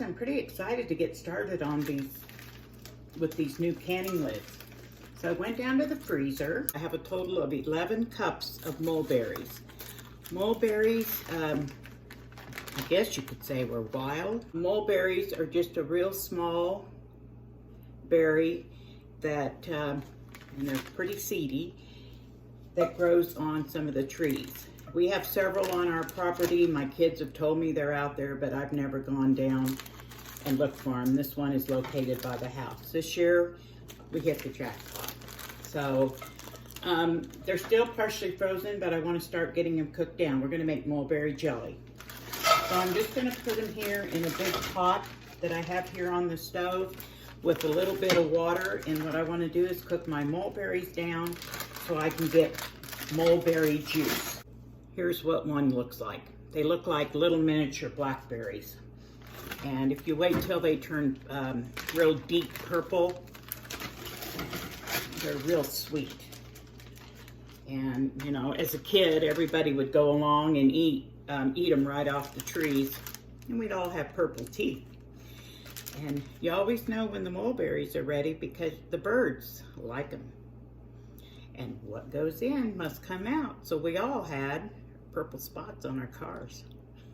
guys, I'm pretty excited to get started on with these new canning lids. So I went down to the freezer. I have a total of 11 cups of mulberries. Mulberries, I guess you could say were wild. Mulberries are just a real small berry that, and they're pretty seedy, that grows on some of the trees. We have several on our property. My kids have told me they're out there, but I've never gone down and looked for them. This one is located by the house. This year, we hit the jackpot. So, they're still partially frozen, but I want to start getting them cooked down. We're going to make mulberry jelly. So I'm just going to put them here in a big pot that I have here on the stove with a little bit of water. And what I want to do is cook my mulberries down so I can get mulberry juice. Here's what one looks like. They look like little miniature blackberries. And if you wait till they turn real deep purple, they're real sweet. And you know, as a kid, everybody would go along and eat them right off the trees, and we'd all have purple teeth. And you always know when the mulberries are ready because the birds like them. And what goes in must come out. So we all had purple spots on our cars.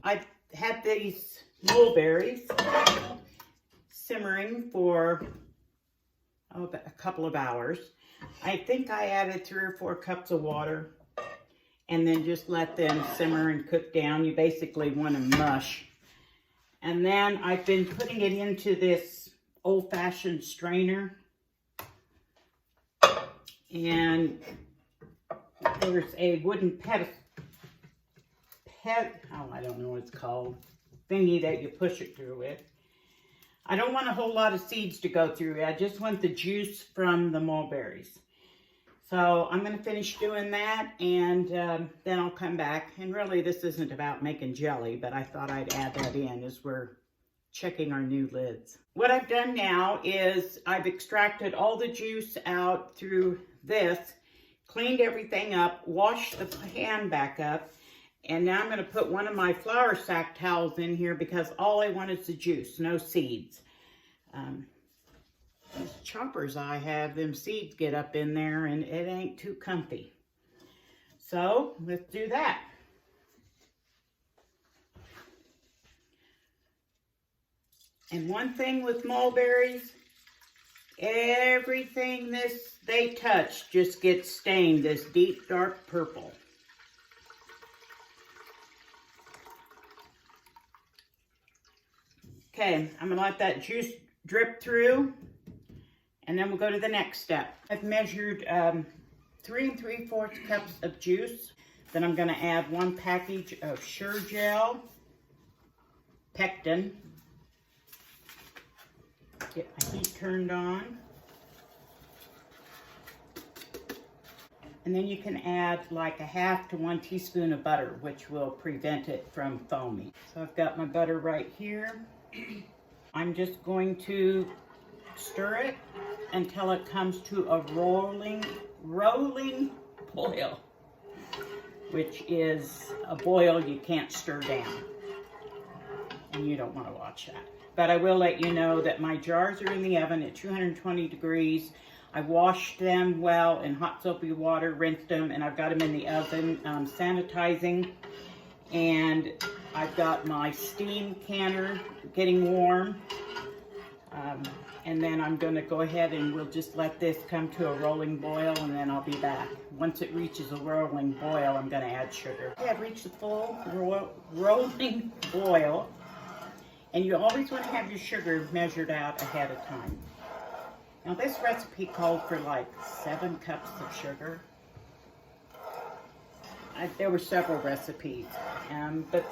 I've had these mulberries simmering for about a couple of hours. I think I added 3 or 4 cups of water and then just let them simmer and cook down. You basically want to mush. And then I've been putting it into this old-fashioned strainer. And there's a wooden I don't know what it's called, thingy that you push it through with. I don't want a whole lot of seeds to go through. I just want the juice from the mulberries. So I'm going to finish doing that, and then I'll come back. And really, this isn't about making jelly, but I thought I'd add that in as we're checking our new lids. What I've done now is I've extracted all the juice out through this, cleaned everything up, washed the pan back up, and now I'm going to put one of my flour sack towels in here because all I want is the juice, no seeds. These choppers I have, them seeds get up in there and it ain't too comfy. So let's do that. And one thing with mulberries, everything they touch just gets stained this deep dark purple. Okay, I'm gonna let that juice drip through, and then we'll go to the next step. I've measured 3 3/4 cups of juice. Then I'm gonna add 1 package of Sure Gel, pectin. Get my heat turned on. And then you can add like 1/2 to 1 teaspoon of butter, which will prevent it from foaming. So I've got my butter right here. I'm just going to stir it until it comes to a rolling boil, which is a boil you can't stir down, and you don't want to watch that. But I will let you know that my jars are in the oven at 220 degrees. I washed them well in hot soapy water, rinsed them, and I've got them in the oven sanitizing. And I've got my steam canner getting warm. And then I'm going to go ahead and we'll just let this come to a rolling boil, and then I'll be back. Once it reaches a rolling boil, I'm going to add sugar. Okay, I've reached the full rolling boil. And you always want to have your sugar measured out ahead of time. Now this recipe called for like 7 cups of sugar. There were several recipes, but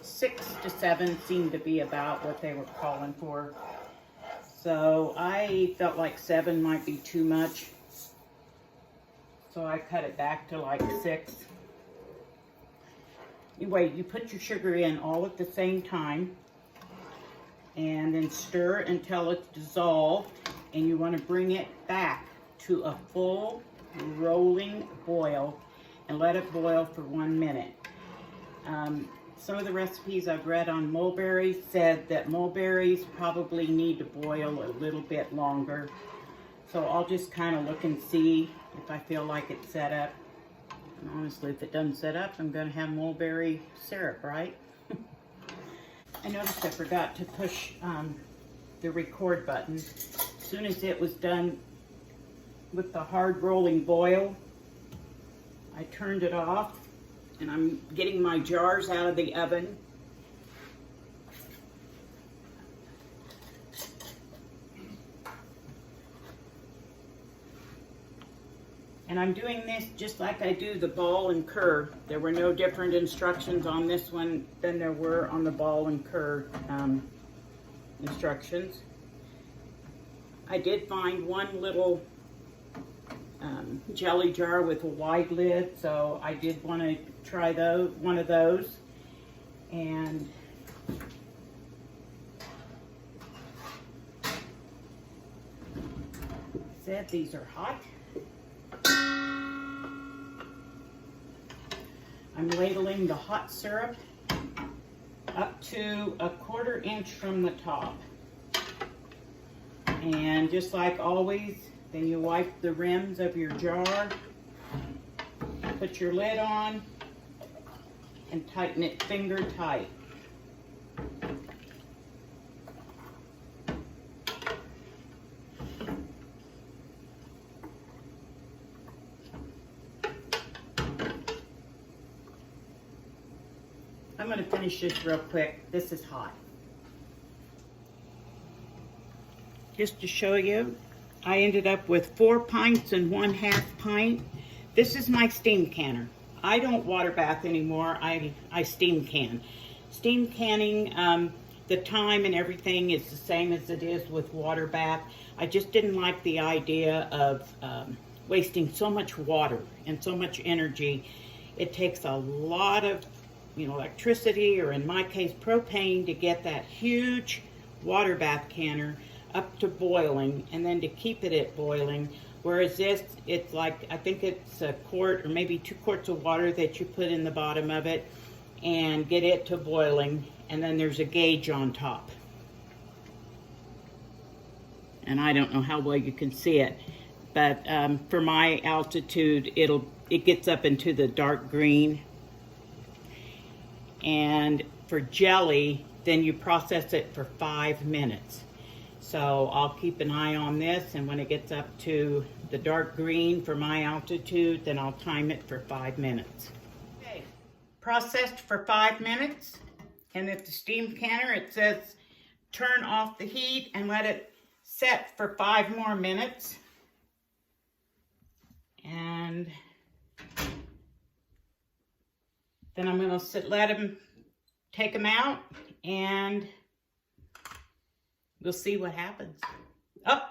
6 to 7 seemed to be about what they were calling for. So I felt like 7 might be too much. So I cut it back to like 6. Anyway, you put your sugar in all at the same time and then stir until it's dissolved, and you want to bring it back to a full rolling boil and let it boil for 1 minute. Some of the recipes I've read on mulberries said that mulberries probably need to boil a little bit longer. So I'll just kind of look and see if I feel like it's set up. And honestly, if it doesn't set up, I'm going to have mulberry syrup, right? I noticed I forgot to push the record button. As soon as it was done with the hard rolling boil, I turned it off, and I'm getting my jars out of the oven. And I'm doing this just like I do the ball and cur. There were no different instructions on this one than there were on the ball and cur instructions. I did find one little jelly jar with a wide lid, so I did want to try one of those. And said these are hot. I'm ladling the hot syrup up to 1/4 inch from the top. And just like always, then you wipe the rims of your jar, put your lid on, and tighten it finger tight. I'm going to finish this real quick. This is hot. Just to show you, I ended up with 4 pints and 1/2 pint. This is my steam canner. I don't water bath anymore. I steam can. Steam canning, the time and everything is the same as it is with water bath. I just didn't like the idea of wasting so much water and so much energy. It takes a lot of electricity, or in my case propane, to get that huge water bath canner up to boiling, and then to keep it at boiling. Whereas this, it's like, I think it's 1 quart or maybe 2 quarts of water that you put in the bottom of it and get it to boiling, and then there's a gauge on top. And I don't know how well you can see it, but for my altitude, it gets up into the dark green. And for jelly, then you process it for 5 minutes. So I'll keep an eye on this, and when it gets up to the dark green for my altitude, then I'll time it for 5 minutes. Okay, processed for 5 minutes, and at the steam canner it says turn off the heat and let it set for 5 more minutes. And then I'm going to take them out, and we'll see what happens. Oh,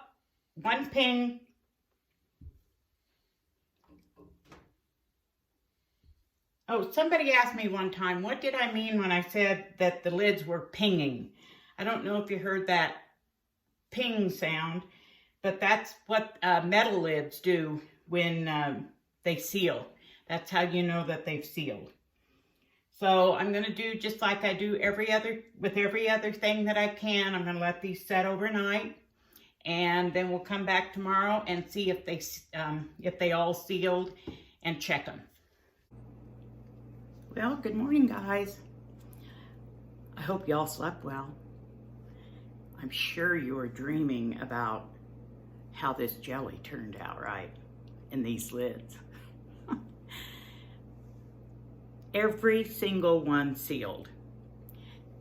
1 ping. Oh, somebody asked me one time, what did I mean when I said that the lids were pinging? I don't know if you heard that ping sound, but that's what metal lids do when they seal. That's how you know that they've sealed. So I'm going to do just like I do with every other thing that I can. I'm going to let these set overnight, and then we'll come back tomorrow and see if they all sealed and check them. Well, good morning, guys. I hope y'all slept well. I'm sure you were dreaming about how this jelly turned out, right? In these lids. Every single one sealed,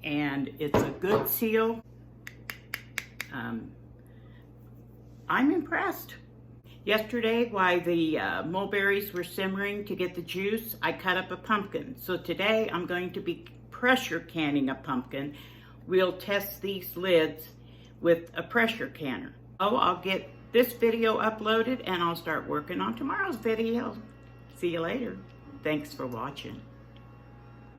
and it's a good seal. I'm impressed. Yesterday, while the mulberries were simmering to get the juice, I cut up a pumpkin. So today I'm going to be pressure canning a pumpkin. We'll test these lids with a pressure canner. Oh, I'll get this video uploaded, and I'll start working on tomorrow's video. See you later. Thanks for watching.